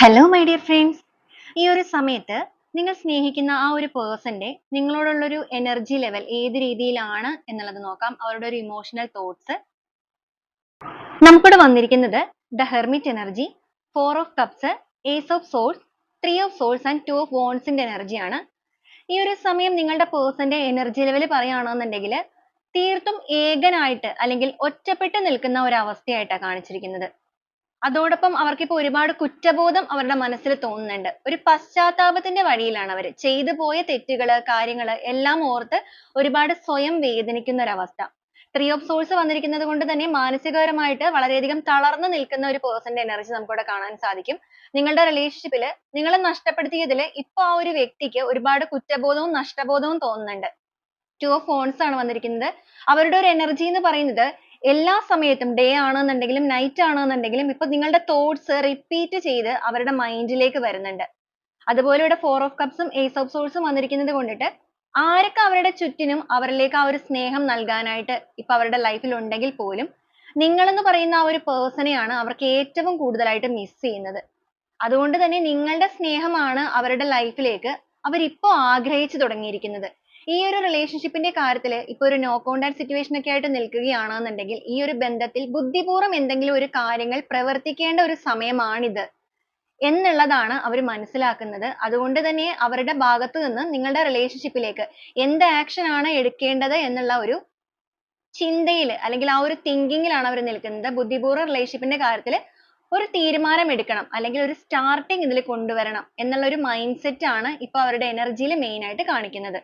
Hello my dear friends. ഈ ഒരു സമയത്ത് നിങ്ങൾ സ്നേഹിക്കുന്ന ആ ഒരു പേഴ്സന്റെ നിങ്ങളോടുള്ളൊരു എനർജി ലെവൽ ഏത് രീതിയിലാണ് എന്നുള്ളത് നോക്കാം. അവരുടെ ഒരു ഇമോഷണൽ തോട്ട്സ്. നമുക്കിവിടെ വന്നിരിക്കുന്നത് the hermit energy, 4 of cups, ace of swords, 3 of swords and 2 of വോൺസിന്റെ എനർജിയാണ്. ഈ ഒരു സമയം നിങ്ങളുടെ പേഴ്സന്റെ എനർജി ലെവൽ പറയുകയാണെന്നുണ്ടെങ്കിൽ തീർത്തും ഏകനായിട്ട് അല്ലെങ്കിൽ ഒറ്റപ്പെട്ട് നിൽക്കുന്ന ഒരു അവസ്ഥയായിട്ടാണ് കാണിച്ചിരിക്കുന്നത്. അതോടൊപ്പം അവർക്കിപ്പോ ഒരുപാട് കുറ്റബോധം അവരുടെ മനസ്സിൽ തോന്നുന്നുണ്ട്. ഒരു പശ്ചാത്താപത്തിന്റെ വഴിയിലാണ് അവര്. ചെയ്തു പോയ തെറ്റുകള്, കാര്യങ്ങള് എല്ലാം ഓർത്ത് ഒരുപാട് സ്വയം വേദനിക്കുന്ന ഒരവസ്ഥ. 3 ഓഫ് സോഴ്സ് വന്നിരിക്കുന്നത് കൊണ്ട് തന്നെ മാനസികപരമായിട്ട് വളരെയധികം തളർന്നു നിൽക്കുന്ന ഒരു പേഴ്സന്റെ എനർജി നമുക്കിവിടെ കാണാൻ സാധിക്കും. നിങ്ങളുടെ റിലേഷൻഷിപ്പില് നിങ്ങളെ നഷ്ടപ്പെടുത്തിയതിൽ ഇപ്പൊ ആ ഒരു വ്യക്തിക്ക് ഒരുപാട് കുറ്റബോധവും നഷ്ടബോധവും തോന്നുന്നുണ്ട്. 2 ഓഫ് വോൺസ് ആണ് വന്നിരിക്കുന്നത്. അവരുടെ ഒരു എനർജി എന്ന് പറയുന്നത് എല്ലാ സമയത്തും ഡേ ആണെന്നുണ്ടെങ്കിലും നൈറ്റ് ആണെന്നുണ്ടെങ്കിലും ഇപ്പൊ നിങ്ങളുടെ തോട്ട്സ് റിപ്പീറ്റ് ചെയ്ത് അവരുടെ മൈൻഡിലേക്ക് വരുന്നുണ്ട്. അതുപോലെ ഇവിടെ 4 ഓഫ് കപ്സും ഏസ് ഓഫ് സോൾസും വന്നിരിക്കുന്നത് കൊണ്ടിട്ട് ആരൊക്കെ അവരുടെ ചുറ്റിനും അവരിലേക്ക് ആ ഒരു സ്നേഹം നൽകാനായിട്ട് ഇപ്പൊ അവരുടെ ലൈഫിൽ ഉണ്ടെങ്കിൽ പോലും നിങ്ങൾ എന്ന് പറയുന്ന ആ ഒരു പേഴ്സണെയാണ് അവർക്ക് ഏറ്റവും കൂടുതലായിട്ട് മിസ് ചെയ്യുന്നത്. അതുകൊണ്ട് തന്നെ നിങ്ങളുടെ സ്നേഹമാണ് അവരുടെ ലൈഫിലേക്ക് അവരിപ്പോ ആഗ്രഹിച്ചു തുടങ്ങിയിരിക്കുന്നത്. ഈ ഒരു റിലേഷൻഷിപ്പിന്റെ കാര്യത്തിൽ ഇപ്പൊ ഒരു നോ കോണ്ടാക്ട് സിറ്റുവേഷൻ ഒക്കെ ആയിട്ട് നിൽക്കുകയാണെന്നുണ്ടെങ്കിൽ ഈ ഒരു ബന്ധത്തിൽ ബുദ്ധിപൂർവ്വം എന്തെങ്കിലും ഒരു കാര്യങ്ങൾ പ്രവർത്തിക്കേണ്ട ഒരു സമയമാണിത് എന്നുള്ളതാണ് അവർ മനസ്സിലാക്കുന്നത്. അതുകൊണ്ട് തന്നെ അവരുടെ ഭാഗത്ത് നിന്ന് നിങ്ങളുടെ റിലേഷൻഷിപ്പിലേക്ക് എന്ത് ആക്ഷൻ ആണ് എടുക്കേണ്ടത് എന്നുള്ള ഒരു ചിന്തയിൽ അല്ലെങ്കിൽ ആ ഒരു തിങ്കിങ്ങിലാണ് അവർ നിൽക്കുന്നത്. ബുദ്ധിപൂർവ്വം റിലേഷൻഷിപ്പിന്റെ കാര്യത്തിൽ ഒരു തീരുമാനം എടുക്കണം അല്ലെങ്കിൽ ഒരു സ്റ്റാർട്ടിങ് ഇതിൽ കൊണ്ടുവരണം എന്നുള്ള ഒരു മൈൻഡ് സെറ്റ് ആണ് ഇപ്പൊ അവരുടെ എനർജിയിൽ മെയിൻ ആയിട്ട് കാണിക്കുന്നത്.